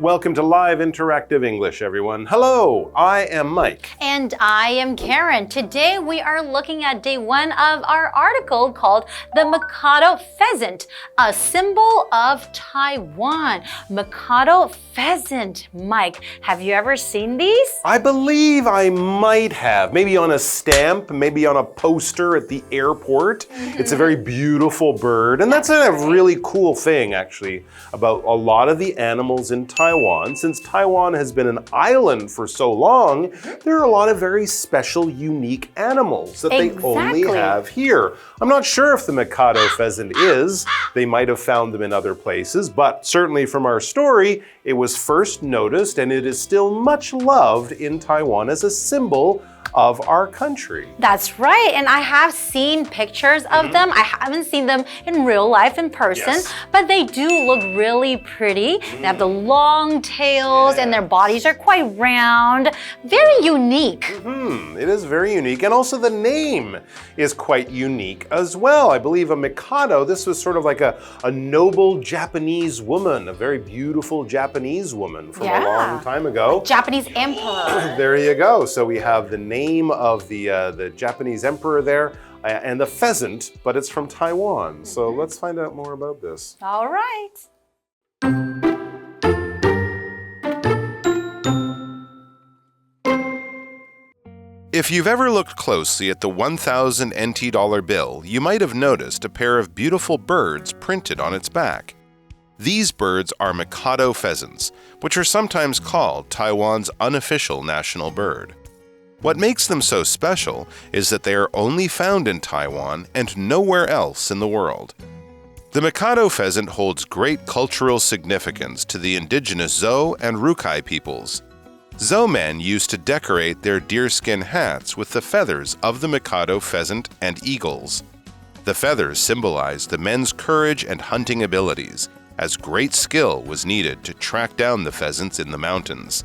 Welcome to Live Interactive English, everyone. Hello, I am Mike. And I am Karen. Today we are looking at day 1 of our article called The Mikado Pheasant, a symbol of Taiwan. Mikado Pheasant. Mike, have you ever seen these? I believe I might have. Maybe on a stamp, maybe on a poster at the airport. It's a very beautiful bird. And that's a really cool thing, actually, about a lot of the animals in Taiwan. Since Taiwan has been an island for so long, there are a lot of very special, unique animals that they only have here. I'm not sure if the Mikado pheasant is. They might have found them in other places, but certainly from our story, it was first noticed and it is still much loved in Taiwan as a symbol of our country. That's right, and I have seen pictures of them. I haven't seen them in real life in person, but they do look really pretty. They have the long tails and their bodies are quite round. Very unique. It is very unique, and also the name is quite unique as well. I believe a Mikado, this was sort of like a noble Japanese woman, a very beautiful Japanese woman from a long time ago. A Japanese emperor. There you go. So we have the name of the Japanese emperor there and the pheasant, but it's from Taiwan. So let's find out more about this. All right. If you've ever looked closely at the 1,000 NT dollar bill, you might have noticed a pair of beautiful birds printed on its back. These birds are Mikado pheasants, which are sometimes called Taiwan's unofficial national bird. What makes them so special is that they are only found in Taiwan and nowhere else in the world. The Mikado pheasant holds great cultural significance to the indigenous Zou and Rukai peoples. Zou men used to decorate their deerskin hats with the feathers of the Mikado pheasant and eagles. The feathers symbolized the men's courage and hunting abilities, as great skill was needed to track down the pheasants in the mountains.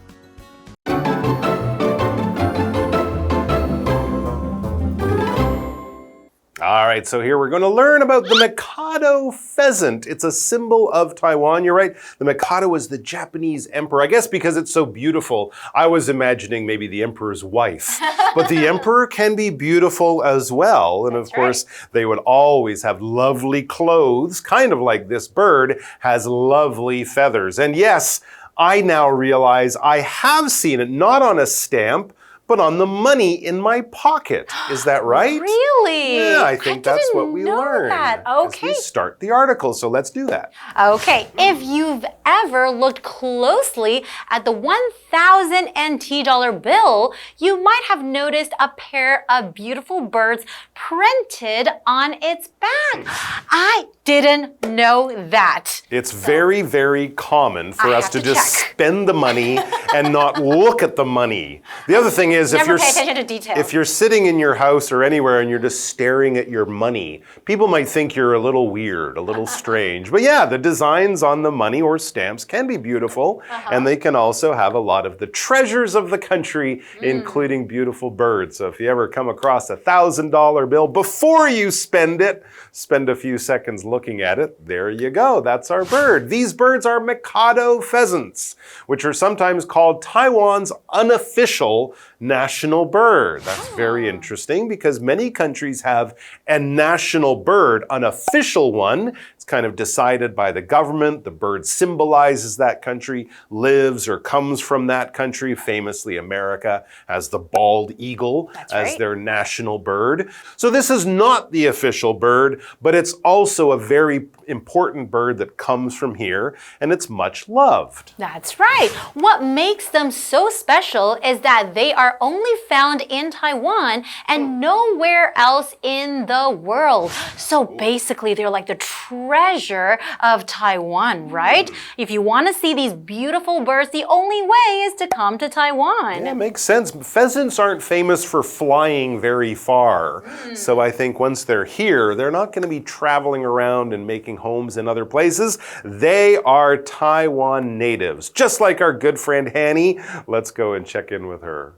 All right, so here we're going to learn about the Mikado pheasant. It's a symbol of Taiwan. You're right, the Mikado is the Japanese emperor. I guess because it's so beautiful, I was imagining maybe the emperor's wife. But the emperor can be beautiful as well. And of course, they would always have lovely clothes, kind of like this bird has lovely feathers. And yes, I now realize I have seen it, not on a stamp, but on the money in my pocket. Is that right? Really? Yeah, I think that's what we learned as we start the article, so let's do that. Okay, if you've ever looked closely at the 1,000 NT dollar bill, you might have noticed a pair of beautiful birds printed on its back. I didn't know that. It's very, very common for us to just spend the money and not look at the money. The other thing is, Never pay attention to detail. if you're sitting in your house or anywhere and you're just staring at your money, people might think you're a little weird, a little strange. But yeah, the designs on the money or stamps can be beautiful, and they can also have a lot of the treasures of the country, including beautiful birds. So if you ever come across a $1,000 bill, before you spend it, spend a few seconds looking at it. There you go. That's our bird. These birds are Mikado pheasants, which are sometimes called Taiwan's unofficial national bird. That's very interesting because many countries have a national bird, an official one. It's kind of decided by the government. The bird symbolizes that country, lives or comes from that country. Famously, America has the bald eagle as their national bird. So this is not the official bird, but it's also a very important bird that comes from here, and it's much loved. That's right. What makes them so special is that they are only found in Taiwan and nowhere else in the world. So basically, they're like the treasure of Taiwan, right? If you want to see these beautiful birds, the only way is to come to Taiwan. Yeah, makes sense. Pheasants aren't famous for flying very far. So I think once they're here, they're not going to be traveling around and making homes in other places. They are Taiwan natives, just like our good friend Hanny. Let's go and check in with her.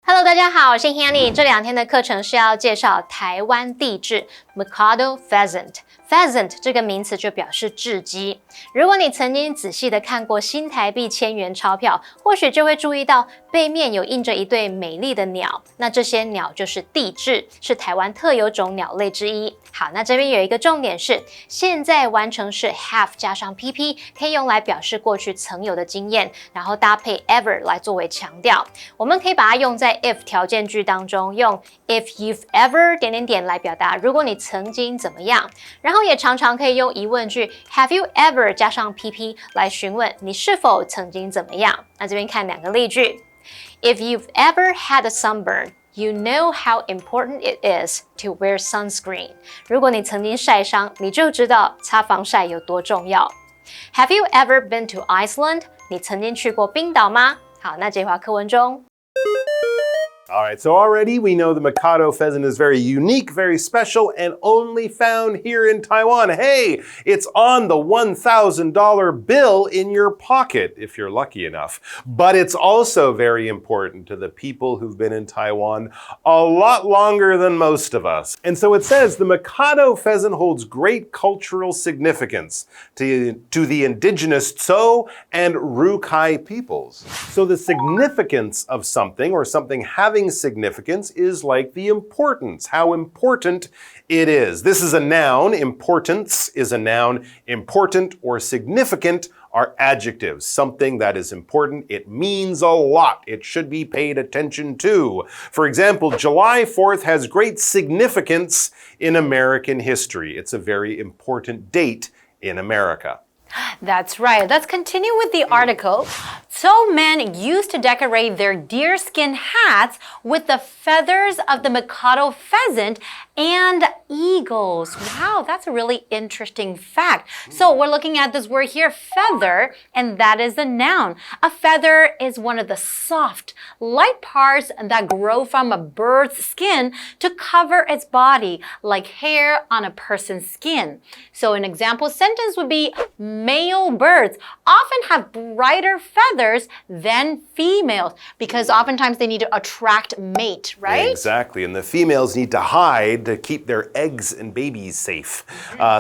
Hello， 大家好，我是 Hanny。这2天的课程是要介绍台湾地质 Mikado Pheasant。Pheasant 这个名词就表示雉鸡。如果你曾经仔细的看过新台币1000元钞票，或许就会注意到背面有印着一对美丽的鸟，那这些鸟就是帝雉，是台湾特有种鸟类之一。好，那这边有一个重点是，现在完成式 have 加上 pp 可以用来表示过去曾有的经验，然后搭配 ever 来作为强调。我们可以把它用在 if 条件句当中，用 if you've ever 来表达如果你曾经怎么样，然后也常常可以用疑问句 have you ever 加上 pp 来询问你是否曾经怎么样。那这边看两个例句 If you've ever had a sunburn, you know how important it is to wear sunscreen. 如果你曾经晒伤，你就知道擦防晒有多重要。Have you ever been to Iceland? 你曾经去过冰岛吗？好，那这句话课文中。All right, so already we know the Mikado pheasant is very unique, very special, and only found here in Taiwan. Hey, it's on the $1,000 bill in your pocket, if you're lucky enough. But it's also very important to the people who've been in Taiwan a lot longer than most of us. And so it says the Mikado pheasant holds great cultural significance to the indigenous Tso and Rukai peoples. So the significance of something or something having significance is like the importance, how important it is. This is a noun. Importance is a noun. Important or significant are adjectives. Something that is important, it means a lot. It should be paid attention to. For example, July 4th has great significance in American history. It's a very important date in America. That's right. Let's continue with the article. So men used to decorate their deerskin hats with the feathers of the Mikado pheasant and eagles. Wow, that's a really interesting fact. So we're looking at this word here, feather, and that is a noun. A feather is one of the soft, light parts that grow from a bird's skin to cover its body, like hair on a person's skin. So an example sentence would be, male birds often have brighter feathers than females because oftentimes they need to attract mate, right? Exactly, and the females need to hide to keep their eggs and babies safe.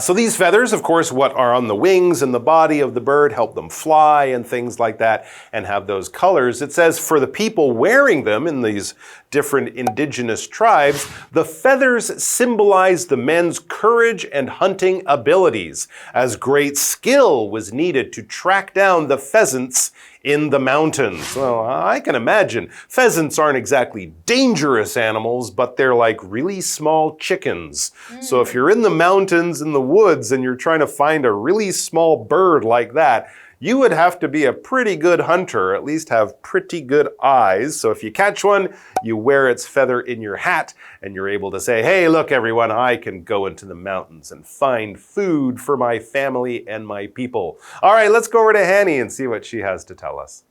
So these feathers, of course, what are on the wings and the body of the bird help them fly and things like that and have those colors. It says for the people wearing them in these different indigenous tribes, the feathers symbolize the men's courage and hunting abilities, as great skill was needed to track down the pheasants in the mountains. Well, I can imagine. Pheasants aren't exactly dangerous animals, but they're like really small chickens. So if you're in the mountains, in the woods, and you're trying to find a really small bird like that, you would have to be a pretty good hunter, or at least have pretty good eyes. So if you catch one, you wear its feather in your hat, and you're able to say, hey, look, everyone, I can go into the mountains and find food for my family and my people. All right, let's go over to Hanny and see what she has to tell us.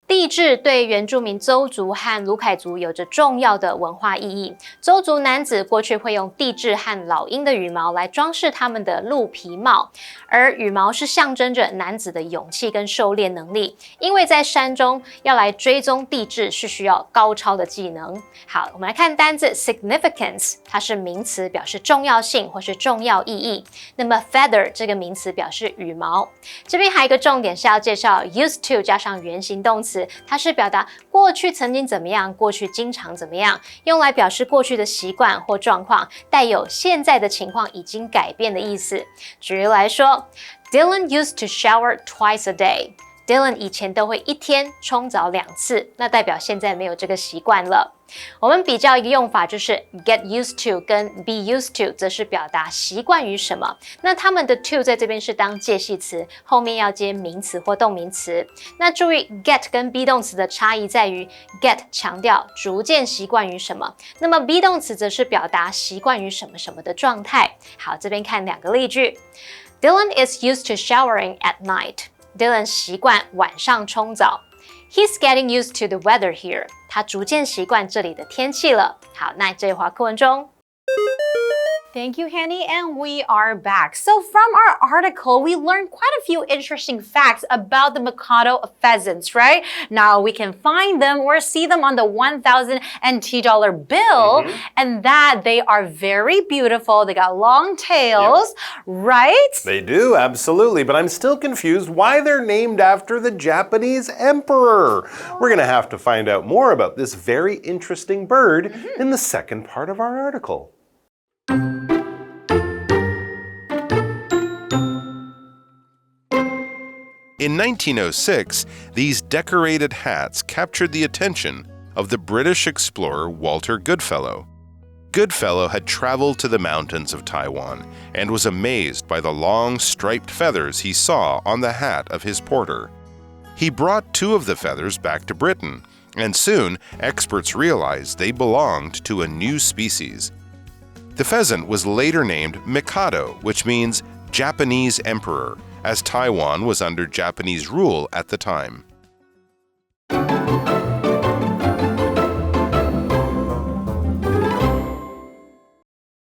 帝雉对原住民邹族和鲁凯族有着重要的文化意义。邹族男子过去会用帝雉和老鹰的羽毛来装饰他们的鹿皮帽，而羽毛是象征着男子的勇气跟狩猎能力。因为在山中要来追踪帝雉是需要高超的技能。好，我们来看单字 significance， 它是名词，表示重要性或是重要意义。那么 feather 这个名词表示羽毛。这边还有一个重点是要介绍 used to 加上原形动词。它是表达过去曾经怎么样，过去经常怎么样，用来表示过去的习惯或状况，带有现在的情况已经改变的意思。举例来说 ，Dylan used to shower twice a day. Dylan 以前都会一天冲澡2次，那代表现在没有这个习惯了。我们比较一个用法，就是 get used to 跟 be used to 则是表达习惯于什么。那他们的 to 在这边是当介系词，后面要接名词或动名词。那注意 get 跟 be 动词的差异在于 get 强调逐渐习惯于什么，那么 be 动词则是表达习惯于什么什么的状态。好，这边看两个例句。Dylan is used to showering at night.Dylan 习惯晚上冲澡。He's getting used to the weather here. 他逐渐习惯这里的天气了。好，那这句话课文中。Thank you, Hanny, and we are back. So from our article, we learned quite a few interesting facts about the Mikado pheasants, right? Now we can find them or see them on the 1,000 NT dollar bill, and that they are very beautiful. They got long tails, right? They do, absolutely, but I'm still confused why they're named after the Japanese emperor. We're gonna have to find out more about this very interesting bird in the second part of our article. In 1906, these decorated hats captured the attention of the British explorer Walter Goodfellow. Goodfellow had traveled to the mountains of Taiwan and was amazed by the long striped feathers he saw on the hat of his porter. He brought 2 of the feathers back to Britain, and soon experts realized they belonged to a new species. The pheasant was later named Mikado, which means Japanese emperor, as Taiwan was under Japanese rule at the time.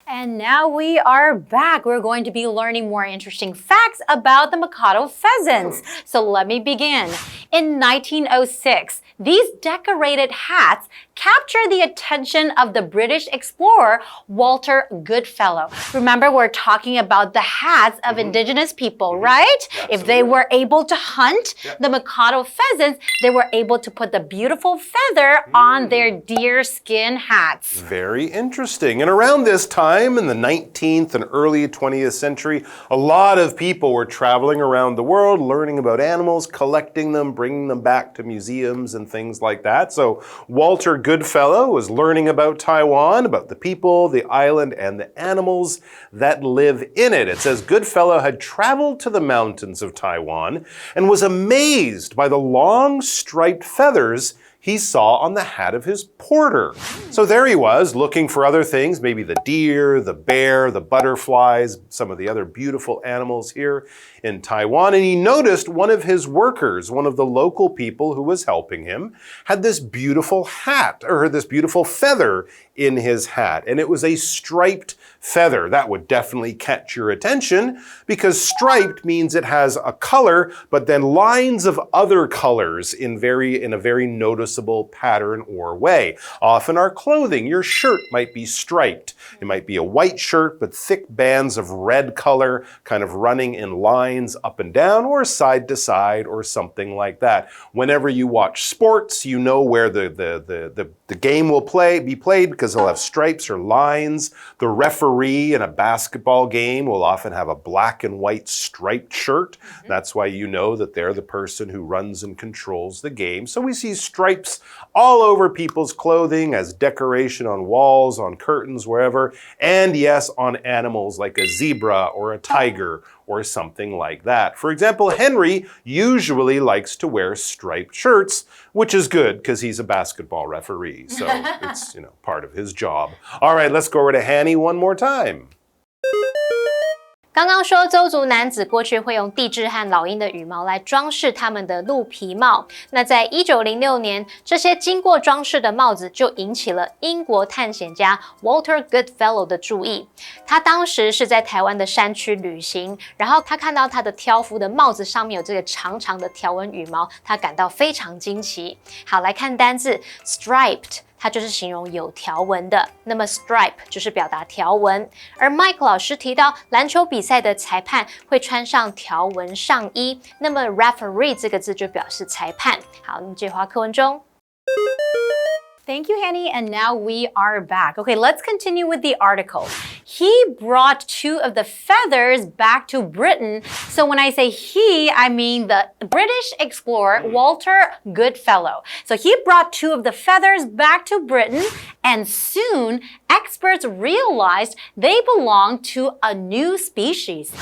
And now we are back. We're going to be learning more interesting facts about the Mikado pheasants. So let me begin. In 1906, these decorated hats captured the attention of the British explorer Walter Goodfellow. Remember, we're talking about the hats of indigenous people, right? If they were able to hunt the Mikado pheasants, they were able to put the beautiful feather on their deer skin hats. Very interesting. And around this time, in the 19th and early 20th century, a lot of people were traveling around the world, learning about animals, collecting them, bringing them back to museums and things like that. So Walter Goodfellow was learning about Taiwan, about the people, the island, and the animals that live in it. It says Goodfellow had traveled to the mountains of Taiwan and was amazed by the long striped feathers he saw on the hat of his porter. So there he was, looking for other things, maybe the deer, the bear, the butterflies, some of the other beautiful animals here in Taiwan. And he noticed one of his workers, one of the local people who was helping him, had this beautiful hat, or this beautiful feather in his hat. And it was a striped feather. That would definitely catch your attention because striped means it has a color, but then lines of other colors in a very noticeable pattern or way. Often our clothing, your shirt might be striped. It might be a white shirt, but thick bands of red color kind of running in lines up and down or side to side or something like that. Whenever you watch sports, you know where the game will be played because they'll have stripes or lines. The referee in a basketball game will often have a black and white striped shirt. That's why you know that they're the person who runs and controls the game. So we see stripes all over people's clothing as decoration on walls, on curtains, wherever. And yes, on animals like a zebra or a tiger or something like that. For example, Henry usually likes to wear striped shirts, which is good because he's a basketball referee. So it's, part of his job. All right, let's go over to Hanny one more time. 刚刚说邹族男子过去会用地质和老鹰的羽毛来装饰他们的鹿皮帽。那在1906年，这些经过装饰的帽子就引起了英国探险家 Walter Goodfellow 的注意。他当时是在台湾的山区旅行，然后他看到他的挑夫的帽子上面有这个长长的条纹羽毛，他感到非常惊奇。好，来看单字 striped。它就是形容有条纹的，那么 stripe 就是表达条纹。而 Mike 老师提到篮球比赛的裁判会穿上条纹上衣，那么 referee 这个字就表示裁判。好，那么这句话课文中。Thank you, Hanny, and now we are back. Okay, let's continue with the article. He brought 2 of the feathers back to Britain. So when I say he, I mean the British explorer Walter Goodfellow. So he brought 2 of the feathers back to Britain, and soon experts realized they belonged to a new species.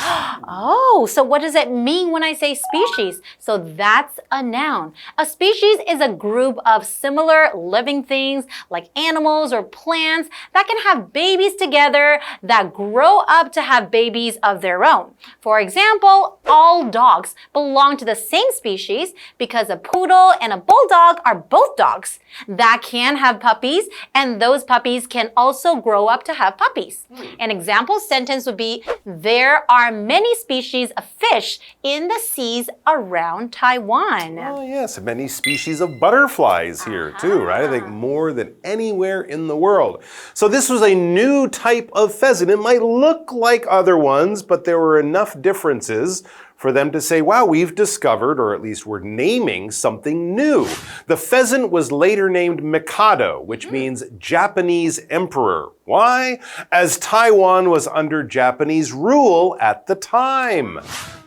Oh, so what does it mean when I say species? So that's a noun. A species is a group of similar living things like animals or plants that can have babies together that grow up to have babies of their own. For example, all dogs belong to the same species because a poodle and a bulldog are both dogs that can have puppies, and those puppies can also also grow up to have puppies. An example sentence would be, there are many species of fish in the seas around Taiwan. Oh, yes, many species of butterflies here too, right? I think more than anywhere in the world. So this was a new type of pheasant. It might look like other ones, but there were enough differences for them to say, wow, we've discovered, or at least we're naming something new. The pheasant was later named Mikado, which means Japanese emperor. Why? As Taiwan was under Japanese rule at the time.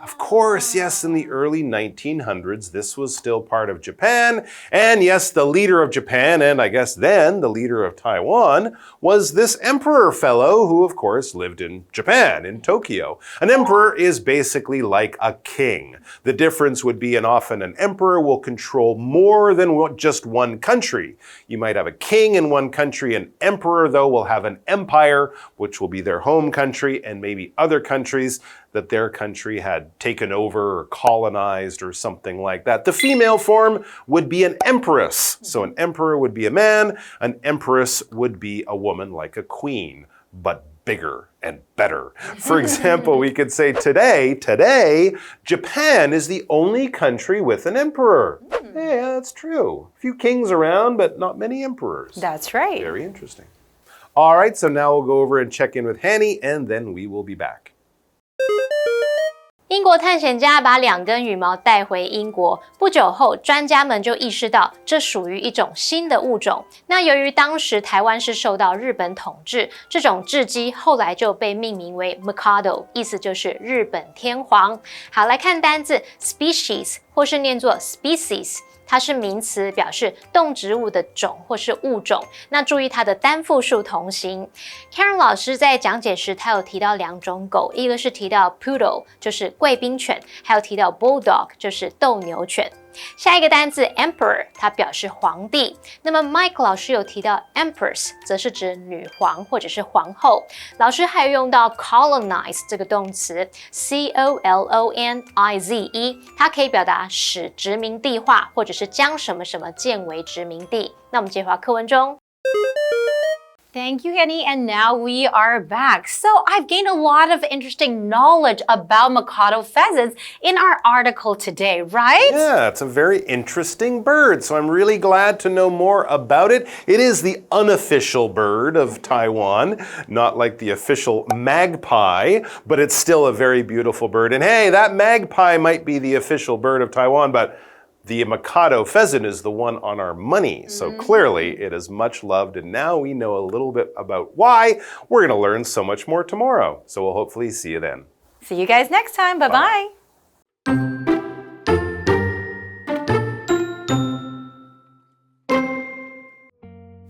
Of course, yes, in the early 1900s, this was still part of Japan. And yes, the leader of Japan, and I guess then the leader of Taiwan, was this emperor fellow who, of course, lived in Japan, in Tokyo. An emperor is basically like a king. The difference would be, and often an emperor will control more than just one country. You might have a king in one country. An emperor, though, will have an empire, which will be their home country, and maybe other countries that their country had taken over or colonized or something like that. The female form would be an empress. So an emperor would be a man, an empress would be a woman like a queen, but bigger and better. For example, we could say today, Japan is the only country with an emperor. Yeah, that's true. A few kings around, but not many emperors. That's right. Very interesting. All right, so now we'll go over and check in with Hanny, and then we will be back. 英国探险家把2根羽毛带回英国，不久后，专家们就意识到这属于一种新的物种。那由于当时台湾是受到日本统治，这种雉鸡后来就被命名为 Mikado， 意思就是日本天皇。好，来看单字 species 或是念作 species。它是名词，表示动植物的种或是物种。那注意它的单复数同形。Karen 老师在讲解时，他有提到2种狗，一个是提到 Poodle， 就是贵宾犬，还有提到 Bulldog， 就是斗牛犬。下一个单字 Emperor， 它表示皇帝。那么 Mike 老师有提到 Empress， 则是指女皇或者是皇后。老师还有用到 colonize 这个动词 colonize， 它可以表达使殖民地化，或者是将什么什么建为殖民地。那我们接回到课文中。Thank you, Henny. And now we are back. So I've gained a lot of interesting knowledge about Mikado pheasants in our article today, right? Yeah, it's a very interesting bird. So I'm really glad to know more about it. It is the unofficial bird of Taiwan, not like the official magpie, but it's still a very beautiful bird. And hey, that magpie might be the official bird of Taiwan, but the Mikado pheasant is the one on our money, so clearly it is much loved, and now we know a little bit about why. We're going to learn so much more tomorrow, so we'll hopefully see you then. See you guys next time. Bye-bye.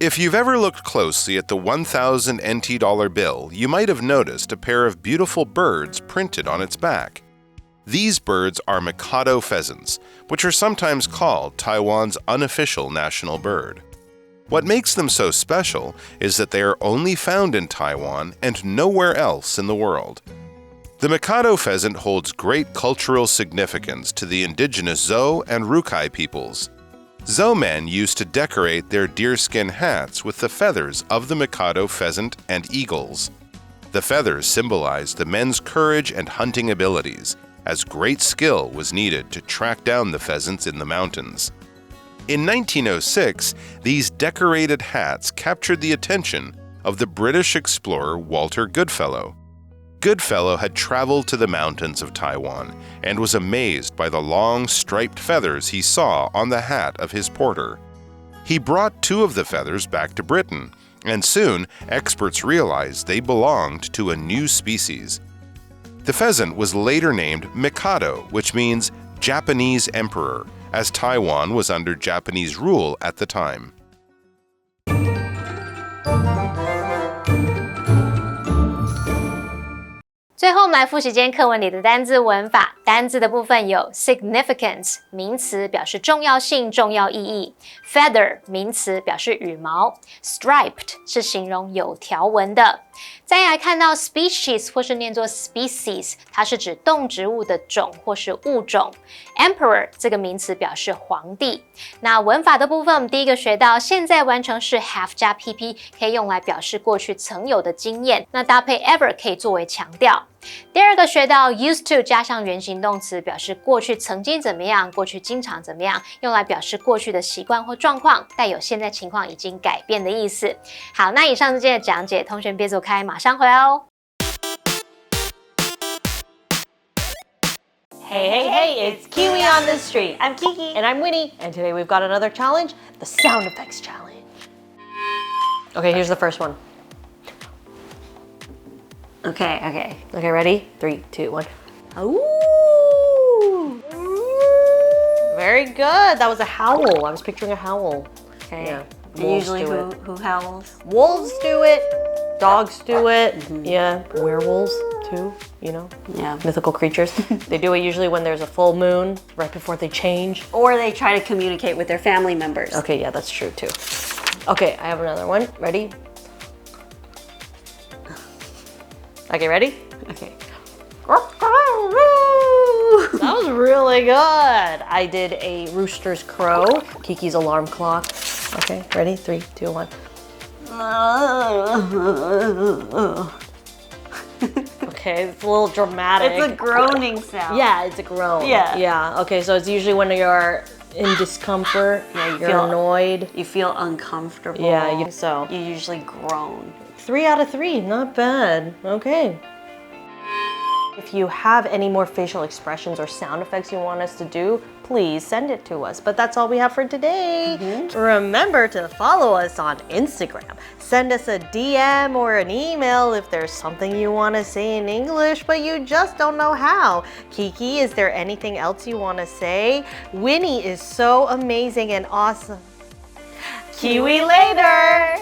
If you've ever looked closely at the 1,000 NT dollar bill, you might have noticed a pair of beautiful birds printed on its back. These birds are Mikado pheasants, which are sometimes called Taiwan's unofficial national bird. What makes them so special is that they are only found in Taiwan and nowhere else in the world. The Mikado pheasant holds great cultural significance to the indigenous Zou and Rukai peoples. Zou men used to decorate their deerskin hats with the feathers of the Mikado pheasant and eagles. The feathers symbolized the men's courage and hunting abilities, as great skill was needed to track down the pheasants in the mountains. In 1906, these decorated hats captured the attention of the British explorer Walter Goodfellow. Goodfellow had traveled to the mountains of Taiwan and was amazed by the long striped feathers he saw on the hat of his porter. He brought 2 of the feathers back to Britain, and soon experts realized they belonged to a new species. The pheasant was later named Mikado, which means Japanese emperor, as Taiwan was under Japanese rule at the time. 最后我们来复习今天课文里的单字文法。单字的部分有 significance 名词，表示重要性、重要意义 ；feather 名词，表示羽毛 ；striped 是形容有条纹的。再来看到 species 或是念作 species， 它是指动植物的种或是物种。Emperor 这个名词表示皇帝。那文法的部分，我们第一个学到现在完成式 have 加 pp 可以用来表示过去曾有的经验，那搭配 ever 可以作为强调。第二个学到 used to 加上原形动词，表示过去曾经怎么样，过去经常怎么样，用来表示过去的习惯或状况，带有现在情况已经改变的意思。好，那以上是今天的讲解，同学别走开，马上回来哦。Hey, hey, hey, it's Kiwi on the street. I'm Kiki. And I'm Winnie. And today we've got another challenge, the sound effects challenge. Okay, here's the first one. Okay, ready? 3, 2, 1. Ooh! Very good. That was a howl. I was picturing a howl. Okay. Yeah. And usually who howls? Wolves do it. Dogs do it. Yeah. Werewolves too, you know? Yeah. Mythical creatures. They do it usually when there's a full moon, right before they change. Or they try to communicate with their family members. Okay, yeah, that's true too. Okay, I have another one. Ready? Okay, ready? Okay. That was really good. I did a rooster's crow, Kiki's alarm clock. Okay, ready? 3, 2, 1. Okay, it's a little dramatic. It's a groaning sound. Yeah, it's a groan. Yeah, okay, so it's usually when you're in discomfort, you're annoyed. You feel uncomfortable. Yeah, you usually groan. 3 out of 3, not bad. Okay. If you have any more facial expressions or sound effects you want us to do, please send it to us. But that's all we have for today. Remember to follow us on Instagram. Send us a DM or an email if there's something you want to say in English, but you just don't know how. Kiki, is there anything else you want to say? Winnie is so amazing and awesome. Kiwi later!